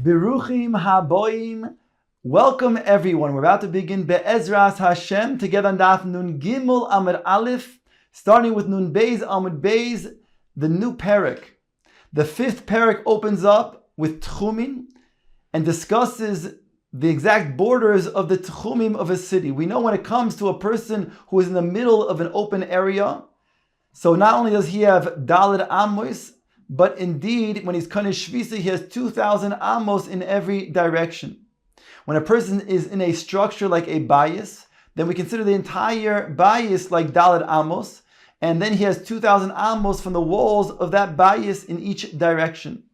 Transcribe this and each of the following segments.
Biruchim haboim. Welcome everyone. We're about to begin Be'ezras Hashem together on Daf Nun Gimel Amud Aleph, starting with Nun Beis Amud Beis, the new parak. The fifth parak opens up with Tchumin and discusses the exact borders of the Tchumim of a city. We know when it comes to a person who is in the middle of an open area, so not only does he have Daled Amos, but indeed, when he's Kanesh Shvisa, he has 2,000 amos in every direction. When a person is in a structure like a bayis, then we consider the entire bayis like Daled Amos, and then he has 2,000 amos from the walls of that bayis in each direction.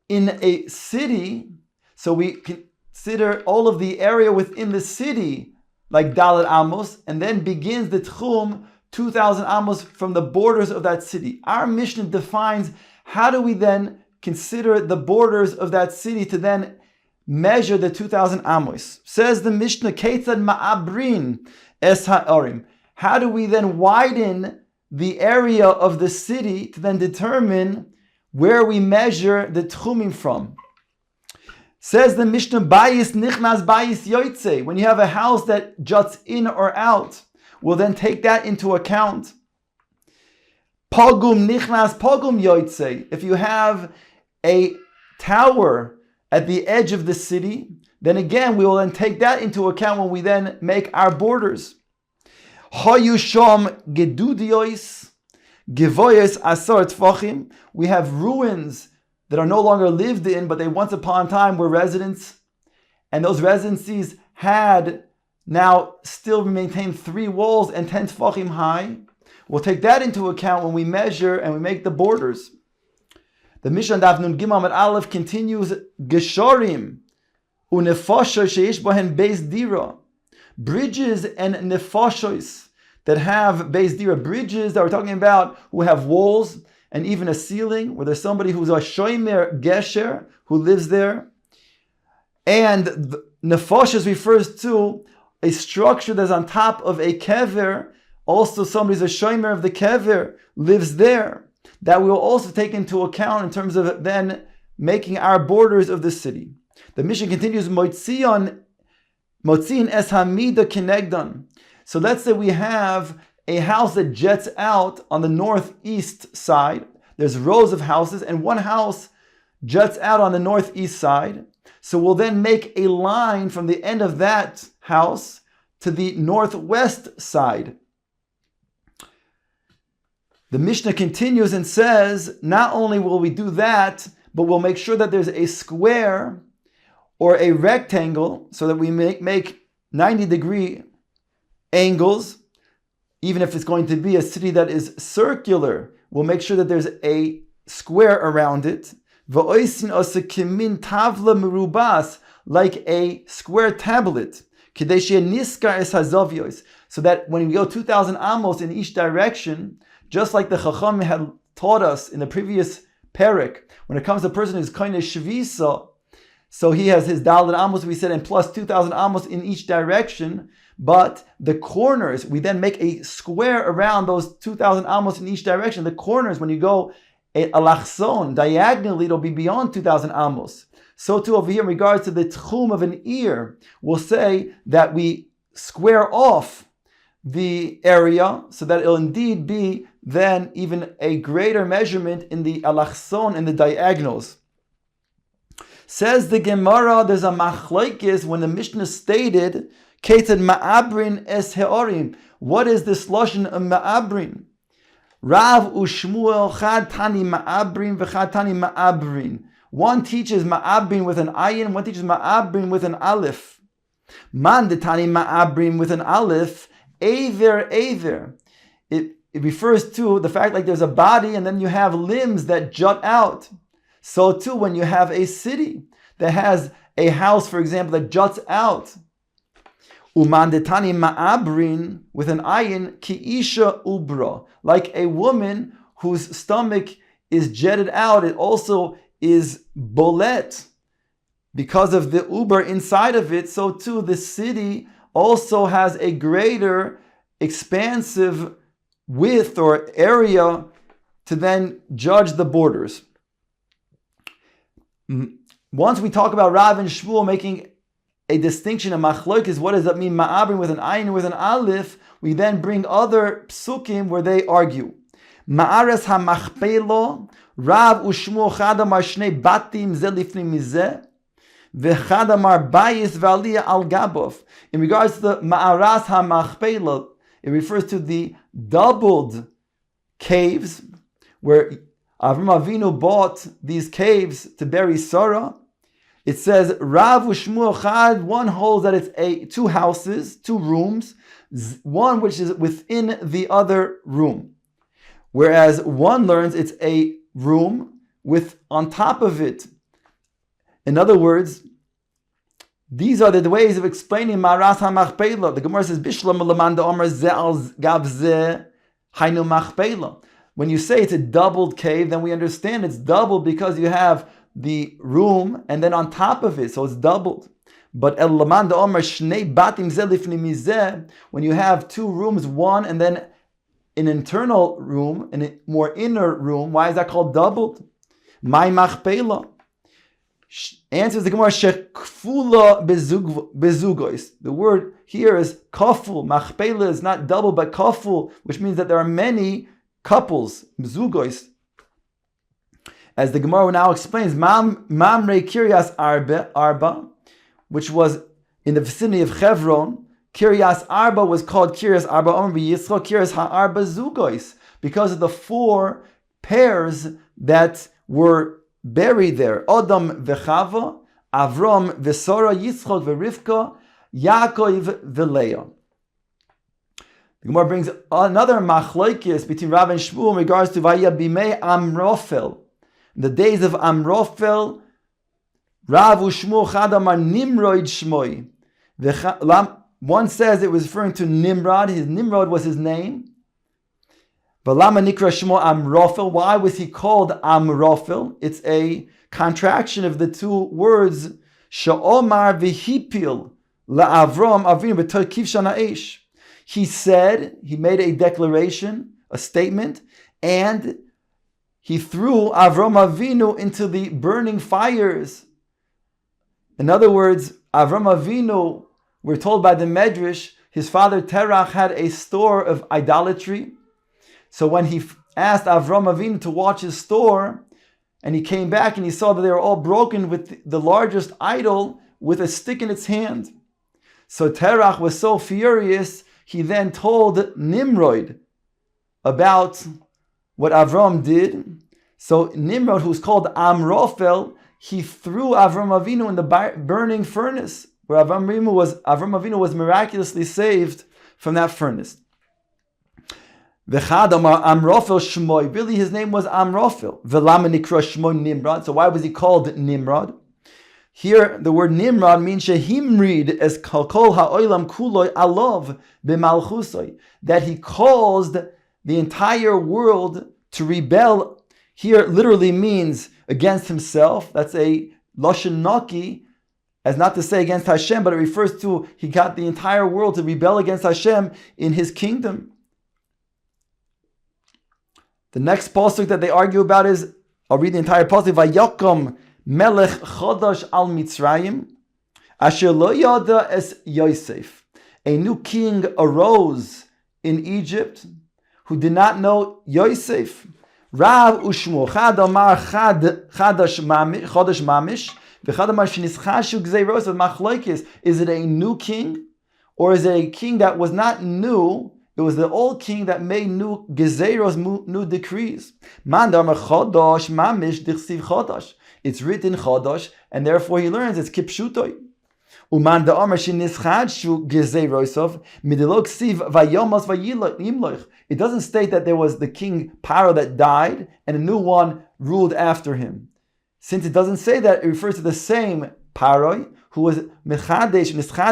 In a city, so we consider all of the area within the city like Daled Amos, and then begins the Tchum 2,000 amos from the borders of that city. Our Mishnah defines how do we then consider the borders of that city to then measure the 2,000 amos. Says the Mishnah, Ketzad ma'abrin es ha'orim. How do we then widen the area of the city to then determine where we measure the tchumim from? Says the Mishnah, bayis nichnas bayis yoytze. When you have a house that juts in or out, we'll then take that into account. Pogum nichnas pogum yoytze. If you have a tower at the edge of the city, then again we will then take that into account when we then make our borders. Hayusham gedudiois gevoyes asar tfachim. We have ruins that are no longer lived in, but they once upon a time were residents, and those residencies had now still maintain 3 walls and 10 tfachim high. We'll take that into account when we measure and we make the borders. The Mishnah Daf Nun Gimel Amud Aleph continues, Geshorim unefosho sheish bohen beis dira. Bridges and nefoshois that have beis dira. Bridges that we're talking about who have walls and even a ceiling, where there's somebody who's a shomer gesher who lives there. And nefoshes refers to a structure that's on top of a kever. Also, somebody's a shomer of the kever lives there. That we will also take into account in terms of then making our borders of the city. The Mishnah continues, Motziin es hamida kenegdan. So let's say we have a house that jets out on the northeast side. There's rows of houses, and one house juts out on the northeast side. So we'll then make a line from the end of that house to the northwest side. The Mishnah continues and says, not only will we do that, but we'll make sure that there's a square or a rectangle so that we make 90-degree angles. Even if it's going to be a city that is circular, we'll make sure that there's a square around it. Like a square tablet. So that when we go 2,000 amos in each direction, just like the Chacham had taught us in the previous parak, when it comes to a person who's kind of shvisa, so he has his daled amos, we said, and plus 2,000 amos in each direction, but the corners, we then make a square around those 2,000 amos in each direction. The corners, when you go alachson, diagonally, it'll be beyond 2,000 amos. So too over here, in regards to the tchum of an ear, we'll say that we square off the area so that it'll indeed be then even a greater measurement in the alachson and the diagonals. Says the Gemara, there's a machlokes when the Mishnah stated, Keted ma'abrin es heorim. What is this lashon of ma'abrin? Rav u'Shmuel chad tani ma'abrin v'chad tani ma'abrin. One teaches ma'abrin with an ayin, one teaches ma'abrin with an aleph. Man detani ma'abrin with an aleph, aver. It refers to the fact like there's a body and then you have limbs that jut out. So too when you have a city that has a house, for example, that juts out. Uman detani ma'abrin with an ayin ki isha ubra. Like a woman whose stomach is jetted out, it also is bolet because of the uber inside of it. So too the city also has a greater expansive width or area to then judge the borders. once we talk about Rav and Shmuel making a distinction, a machlokes, what does that mean? Ma'abrim with an ayin, with an aleph. We then bring other psukim where they argue. Ma'ares ha-machpelo, Rav u'Shmuel chad amar shnei batim ze lifnei mizeh, v'chad amar bayis v'aliyah al gabov. In regards to the Ma'aras ha-machpelo, it refers to the doubled caves where Avram Avinu bought these caves to bury Sarah. It says Rav u'Shmuel chad. One holds that it's two houses, two rooms, one which is within the other room, whereas one learns it's a room with on top of it. In other words, these are the ways of explaining Ma'aras HaMachpelah. The Gemara says Bishlam Lamanda Omer Ze Al Gav Ze Hainu Machpelah. When you say it's a doubled cave, then we understand it's doubled because you have the room and then on top of it, so it's doubled. But El Lamanda Omer Shnei Batim Ze Lifnei Mizeh, when you have two rooms, one and then an internal room and a more inner room, why is that called doubled? My Machpelah. Answers the Gemara, Shekfula bezugois. The word here is kaful. Machpelah is not double but kaful, which means that there are many couples, bezugois. As the Gemara now explains, Mamre Kiryas Arba, which was in the vicinity of Hebron. Kiryas Arba was called Kiryas Arba Omer Yisro Kiryas HaArba Zugois, because of the four pairs that were buried there. Adam v'Chava, Avram v'Sora, Yitzchok v'Rivka, Yaakov v'Leah. The Gemara brings another machlokes between Rav and Shmuel in regards to Vaya Bimei Amrofel. In the days of Amrofel, Rav u'Shmuel chad amar Nimrod Shmoi. One says it was referring to Nimrod. Nimrod was his name. V'lama nikra Shmuel Amrofel. Why was he called Amrofel? It's a contraction of the two words Sha'omar v'hipil la'Avram Avinu b'tokiv shana eish. He said, he made a declaration, a statement, and he threw Avram Avinu into the burning fires. In other words, Avram Avinu, we're told by the Medrash, his father Terach had a store of idolatry. So when he asked Avram Avinu to watch his store, and he came back and he saw that they were all broken with the largest idol with a stick in its hand. So Terach was so furious, he then told Nimrod about what Avram did. So Nimrod, who's called Amrofel, he threw Avram Avinu in the burning furnace, where Avram Avinu was miraculously saved from that furnace. V'chad amar Amrofel Shmoi. Really, his name was Amrofel. V'lama nikra Shmoi Nimrod. So why was he called Nimrod? Here, the word Nimrod means shehimrid es kol ha'olam kuloi alov b'malchusoi, that he caused the entire world to rebel. Here, literally means against himself. That's a lashon naki, as not to say against Hashem, but it refers to he got the entire world to rebel against Hashem in his kingdom. The next pasuk that they argue about is, I'll read the entire pasuk. Vayakom Melech Chodosh al Mitzrayim, Asher lo yada es Yosef. A new king arose in Egypt who did not know Yosef. Rav u'Shmuel chad amar chodosh mamish, v'chad amar shenischashu gzeiros machlokes. Is it a new king, or is it a king that was not new? It was the old king that made new gezeiros, new decrees. Man damar chodosh mamish dichsiv chodosh. It's written chodosh, and therefore he learns it's kipshutoi. Uman da amar shenischashu gezeiros midelo ksiv vayomos vayimloch. It doesn't state that there was the king Paro that died and a new one ruled after him. Since it doesn't say that, it refers to the same Paroi who was mechadesh gzeiros.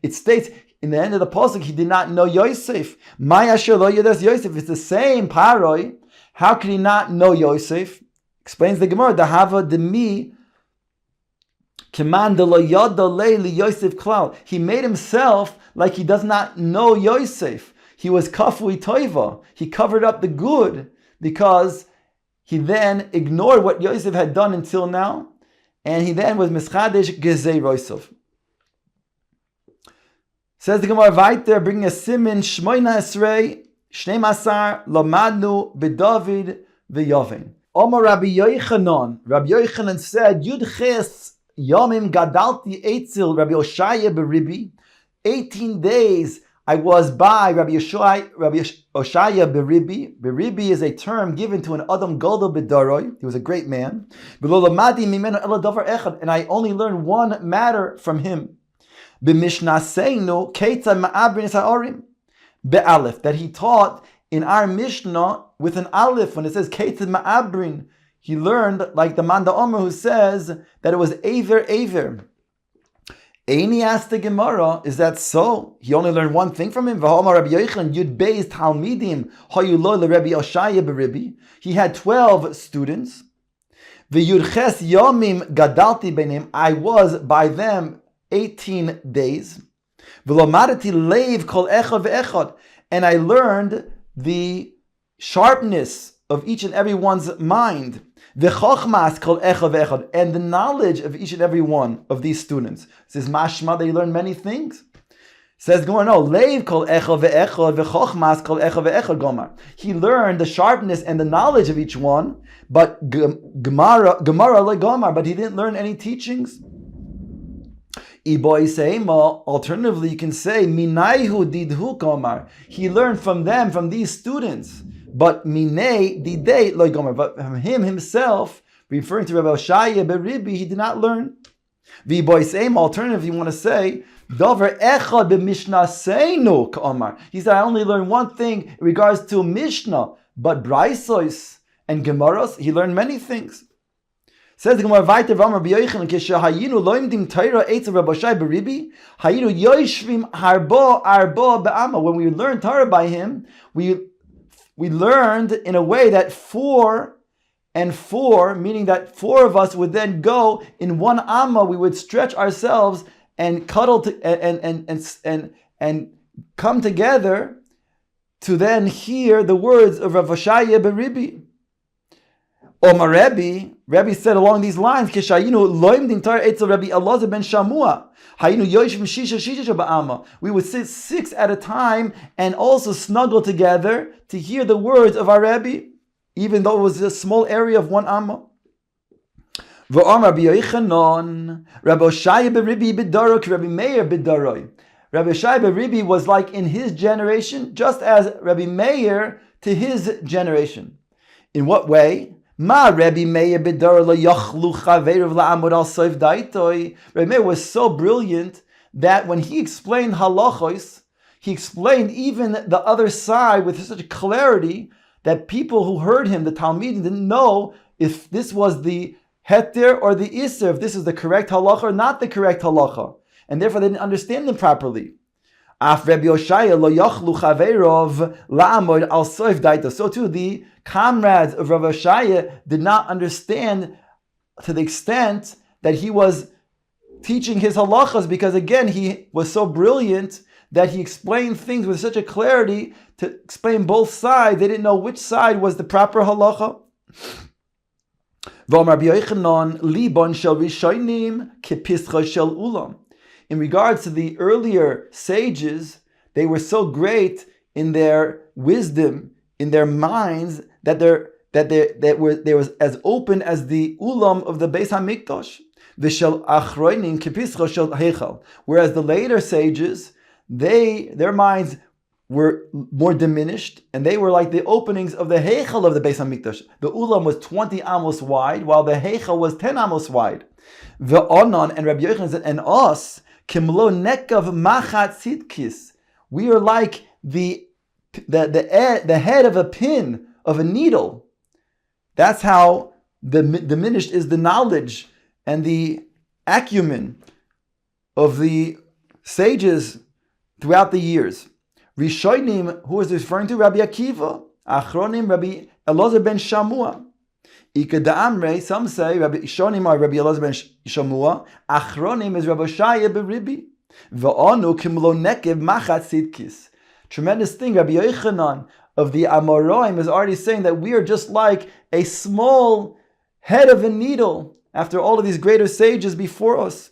It states in the end of the pasuk he did not know Yosef. It's the same Paroi. How could he not know Yosef? Explains the Gemara. Dahava demi command Yosef klal. He made himself like he does not know Yosef. He was kafui toiva. He covered up the good. because he then ignored what Yosef had done until now, and he then was mischadesh gezei roisov. Says the Gemara weiter, bringing a simin shmoina esrei shnei masar lamadnu b'David v'Yoven. Omar Rabbi Yochanan said, Yud ches yomim gadalti eitzil Rabbi Oshaya b'Ribi. 18 days I was by Rabbi Oshaya b'Ribi. B'Ribi is a term given to an Adam Gadol b'Daroi. He was a great man. And I only learned one matter from him. B'Mishnasenu ketzad ma'abrin es ha'orim. Be'alef, that he taught in our Mishnah with an aleph. When it says ketzad ma'abrin, he learned like the Manda Omer who says that it was Aver. Eini asked the Gemara, is that so? He only learned one thing from him. V'homar Rabbi Yochanan Yud Beis Talmidim Hayu Lo LeRabbi Oshaya b'Ribi. He had 12 students. V'Yud Ches Yomim Gadalti Beinim. I was by them 18 days. V'Lomadati Leiv Kol Echad Ve'echad. And I learned the sharpness of each and every one's mind. V'chochmas kol echad ve'echad, and the knowledge of each and every one of these students. It says mashma that he learned many things. Says Gemara, no, leiv kol echad ve'echad v'chochmas kol echad ve'echad gomar. He learned the sharpness and the knowledge of each one, but Gemara le gomar, but he didn't learn any teachings. Alternatively, you can say minayhu didhu gomar. He learned from them, from these students. But minei didei loy gomer. But from him himself, referring to Rabbi Oshaya b'Ribi, he did not learn. V'boiseim, alternative, you want to say davar echad b'mishnasenu k'omar. He said, I only learned one thing in regards to Mishnah, but braisos and gemaros, he learned many things. Says the Gemara weiter, V'amar b'yoichan k'shehayinu loimdim Torah eitz Rabbi Oshaya b'Ribi hayinu yoishvim harbo be'ama. When we learned Torah by him, we learned in a way that 4 and 4, meaning that 4 of us would then go in one amma. We would stretch ourselves and cuddle and come together to then hear the words of Rav Oshaya b'Ribi. Omar Rebbe said along these lines, Kishayinu loimdim Torah etzel Rabbi Elazar ben Shamua. Hayinu yoshim shisha ba'ama. We would sit 6 at a time and also snuggle together to hear the words of our Rebbe, even though it was a small area of one amma. V'om Rabbi Yochanan, Rabbi Oshaya b'Ribi b'daro ki Rabbi Meir b'daroi. Rabbi Oshaya b'Ribi was like in his generation, just as Rabbi Meir to his generation. In what way? Ma Rabbi Meir b'daro lo yachlu chaveirav la'amud al soif daitoi. Rabbi Meir was so brilliant that when he explained halachos, he explained even the other side with such clarity that people who heard him, the Talmidim, didn't know if this was the heter or the iser, if this is the correct halacha or not the correct halacha. And therefore they didn't understand them properly. Af Rabbi Oshaya lo yachlu chaveirav la'amud al soif daitoi. So too, the comrades of Rav Oshaya did not understand to the extent that he was teaching his halachas, because again, he was so brilliant that he explained things with such a clarity to explain both sides. They didn't know which side was the proper halacha. In regards to the earlier sages, they were so great in their wisdom, in their minds, that they were as open as the ulam of the Beis Hamikdash. Whereas the later sages, their minds were more diminished, and they were like the openings of the heichal of the Beis Hamikdash. The ulam was 20 amos wide, while the heichal was 10 amos wide. The Onan and Rabbi Yochanan said, and us, kimlo nekav machat sitkis, we are like the head of a pin of a needle. That's how diminished is the knowledge and the acumen of the sages throughout the years. Rishonim, who is referring to Rabbi Akiva, Achronim, Rabbi Elazar ben Shamua. Ikadamre, some say Rabbi Ishonim are Rabbi Elazar ben Shamua. Achronim is Rabbi Oshaya b'Ribi. V'onu kimlo nekev machat sitkis. Tremendous thing. Rabbi Yochanan of the Amoraim is already saying that we are just like a small head of a needle after all of these greater sages before us.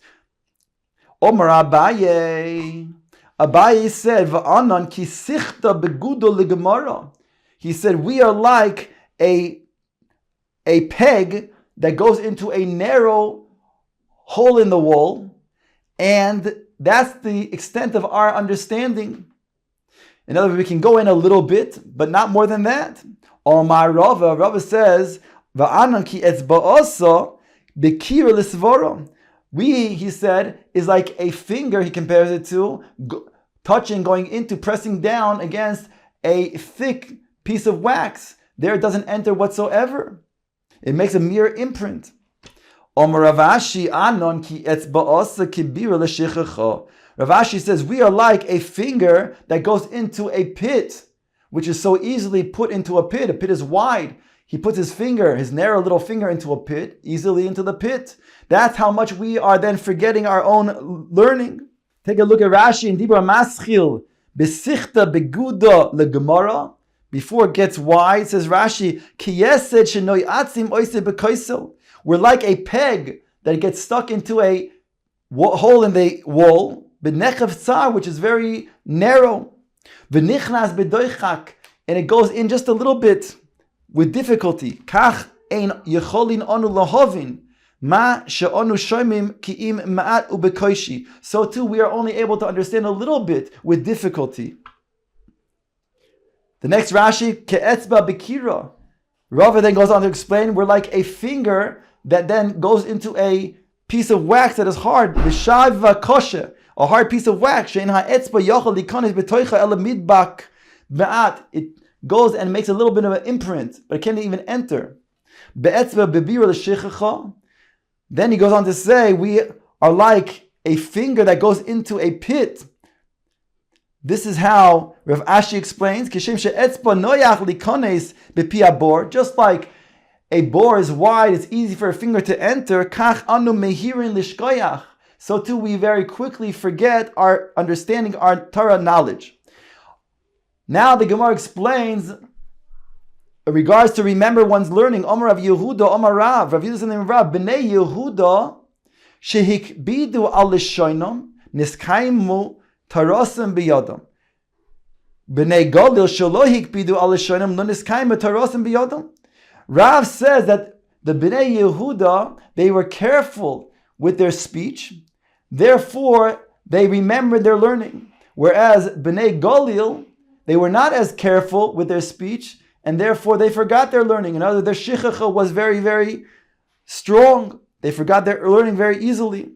Omar Abaye. Abaye said, Va'anan ki sichta begudo legemara. He said, we are like a peg that goes into a narrow hole in the wall, and that's the extent of our understanding. In other words, we can go in a little bit, but not more than that. Omar Rava says, Va'anan ki etzba'asa bekira l'svara. We, he said, is like a finger, he compares it to, going into, pressing down against a thick piece of wax. There it doesn't enter whatsoever. It makes a mere imprint. Rav Ashi says, we are like a finger that goes into a pit, which is so easily put into a pit. A pit is wide. He puts his finger, his narrow little finger, into a pit, easily into the pit. That's how much we are then forgetting our own learning. Take a look at Rashi in Dibra Maschil, Besichta Beguda Legemara. Before it gets wide, says Rashi, we're like a peg that gets stuck into a hole in the wall, which is very narrow, and it goes in just a little bit with difficulty. So too, we are only able to understand a little bit with difficulty. The next Rashi, ke'etzba bekira. Rava then goes on to explain, we're like a finger that then goes into a piece of wax that is hard. V'shavva kosher, a hard piece of wax. She'en ha'etzba yochel likanes b'toicha ela midbak v'at. It goes and makes a little bit of an imprint, but it can't even enter. Be'etzba bebira l'shichacha. Then he goes on to say, we are like a finger that goes into a pit. This is how Rav Ashi explains, just like a bore is wide, it's easy for a finger to enter, so too we very quickly forget our understanding, our Torah knowledge. Now the Gemara explains, in regards to remember one's learning, Omar Rav Yehuda, Omar Rav Yehuda and Rav, B'nei Yehuda, shehikbidu al lishoinam, niskaimu Tarosim biyadam. B'nei Gadol shelo hikbidu al lishonim lo niskayim tarosim biyadam. Rav says that the B'nei Yehuda, they were careful with their speech, therefore they remembered their learning. Whereas B'nei Gadol, they were not as careful with their speech, and therefore they forgot their learning. In other words, their shichacha was very, very strong. They forgot their learning very easily.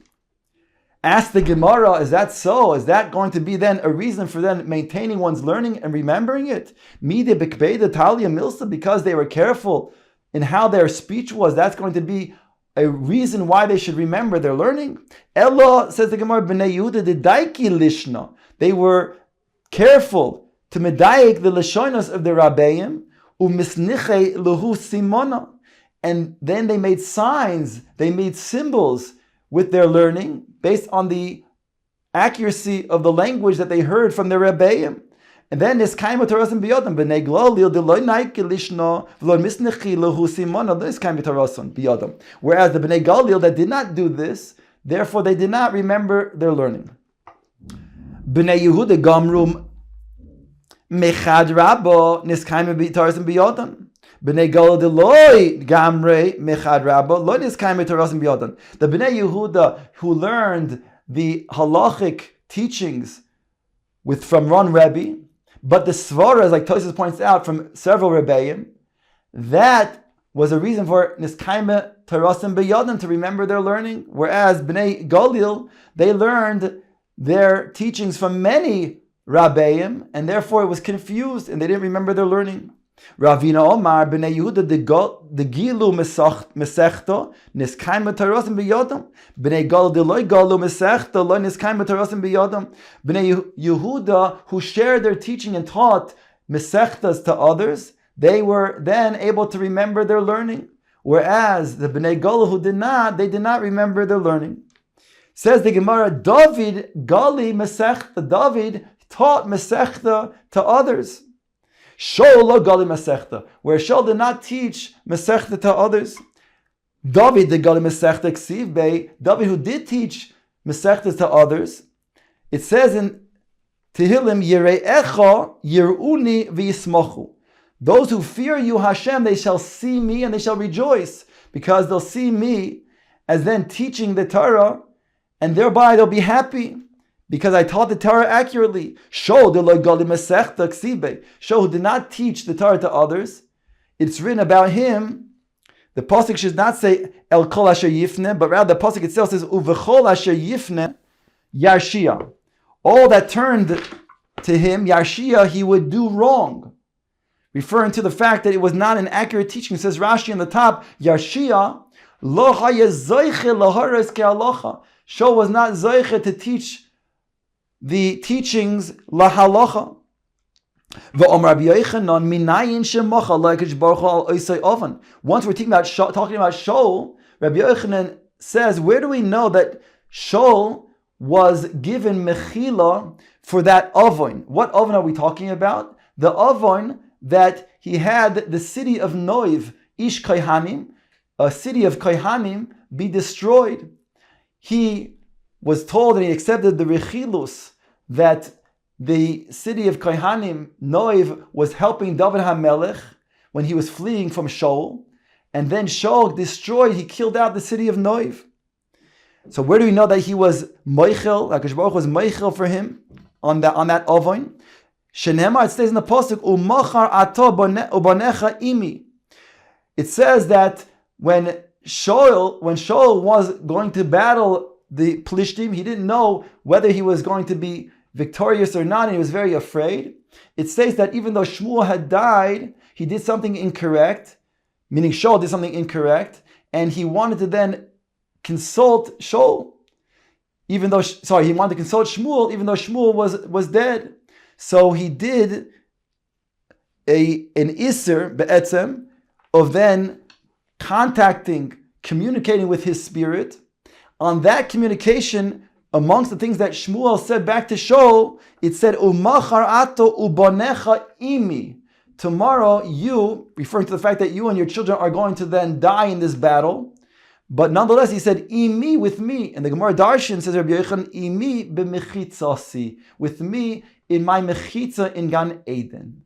Ask the Gemara, is that so? Is that going to be then a reason for them maintaining one's learning and remembering it? Because they were careful in how their speech was, that's going to be a reason why they should remember their learning? Ella, says the Gemara, B'nei Yehuda de daiki lishna. They were careful to medayik the lishonos of the Rabbeim, u'misniche lehu simona. And then they made signs, they made symbols with their learning, based on the accuracy of the language that they heard from their Rebbeim. And then this kaima tarasim biyodam b'nei glolil deloy naiki lishno v'lo misnechi lehu simona this kaima tarasim biyodam. Whereas the b'nei Galil that did not do this, therefore they did not remember their learning. B'nei Yehuda gamrum mechad rabbo niskaima tarasim biyodam. B'nei Galil deloy gamre mechad rabbo lo niskaima tarasim biyodam. The b'nei Yehuda who learned the halachic teachings from one Rebbe, but the svaras, like Tosfos points out, from several Rebbeim, that was a reason for niskaima tarasim b'yodam, to remember their learning. Whereas Bnei Galil, they learned their teachings from many Rabbeim, and therefore it was confused, and they didn't remember their learning. Ravina Omar Bnei Yehuda de Gilu Masechta niskaima tarasim b'yodam. Bnei Galil de loy Galu Masechta lo niskaima tarasim b'yodam. Bnei Yehuda, who shared their teaching and taught Masechtas to others, they were then able to remember their learning. Whereas the Bnei Galil who did not, they did not remember their learning. Says the Gemara, David Gali Masechta. David taught Masechta to others. Shaul lo gali Masechta, where Shaul did not teach Masechta to others. David did gali Masechta ksiv bei, David who did teach Masechta to others. It says in Tehillim, Yire'echa yir'uni v'yismachu. Those who fear you, Hashem, they shall see me and they shall rejoice, because they'll see me as then teaching the Torah, and thereby they'll be happy, because I taught the Torah accurately. Shaul who did not teach the Torah to others, it's written about him. The pasuk should not say El Kol Asher Yifne, but rather the pasuk itself says Uvechol Asher Yifne Yarshia. All that turned to him, Yarshia, he would do wrong, referring to the fact that it was not an accurate teaching. It says Rashi on the top, Yarshia lo hayezoiche lahares ke'alocha. Shaul was not zoiche to teach the teachings lahalacha. Once we're talking about Shaul, Rabbi Yochanan says, where do we know that Shaul was given mechila for that avon? What avon are we talking about? The avon that he had the city of Noiv, Ish Kohanim, a city of Kohanim, be destroyed. He was told, and he accepted the rechilus, that the city of Kohanim, Noiv, was helping David HaMelech when he was fleeing from Shaul, and then Shaul destroyed, he killed out the city of Noiv. So where do we know that he was Meichel, HaKadosh Baruch Hu was Meichel for him on that Avon? Shenemar, it says in the pasuk, Umachar ato ubanecha imi. It says that when Shaul was going to battle the Plishtim, he didn't know whether he was going to be victorious or not, and he was very afraid. It says that even though Shmuel had died, he did something incorrect, meaning Shaul did something incorrect, and he wanted to then consult Shaul, he wanted to consult Shmuel, even though Shmuel was dead. So he did an Isser be'etzem of then communicating with his spirit. On that communication, amongst the things that Shmuel said back to Shaul, it said, Umachar ato ubonecha imi. Tomorrow you, referring to the fact that you and your children are going to then die in this battle. But nonetheless, he said, imi, with me. And the Gemara Darshan says, Rabbi Yochanan, imi b'mechitzasi, with me in my mechitza in Gan Eden.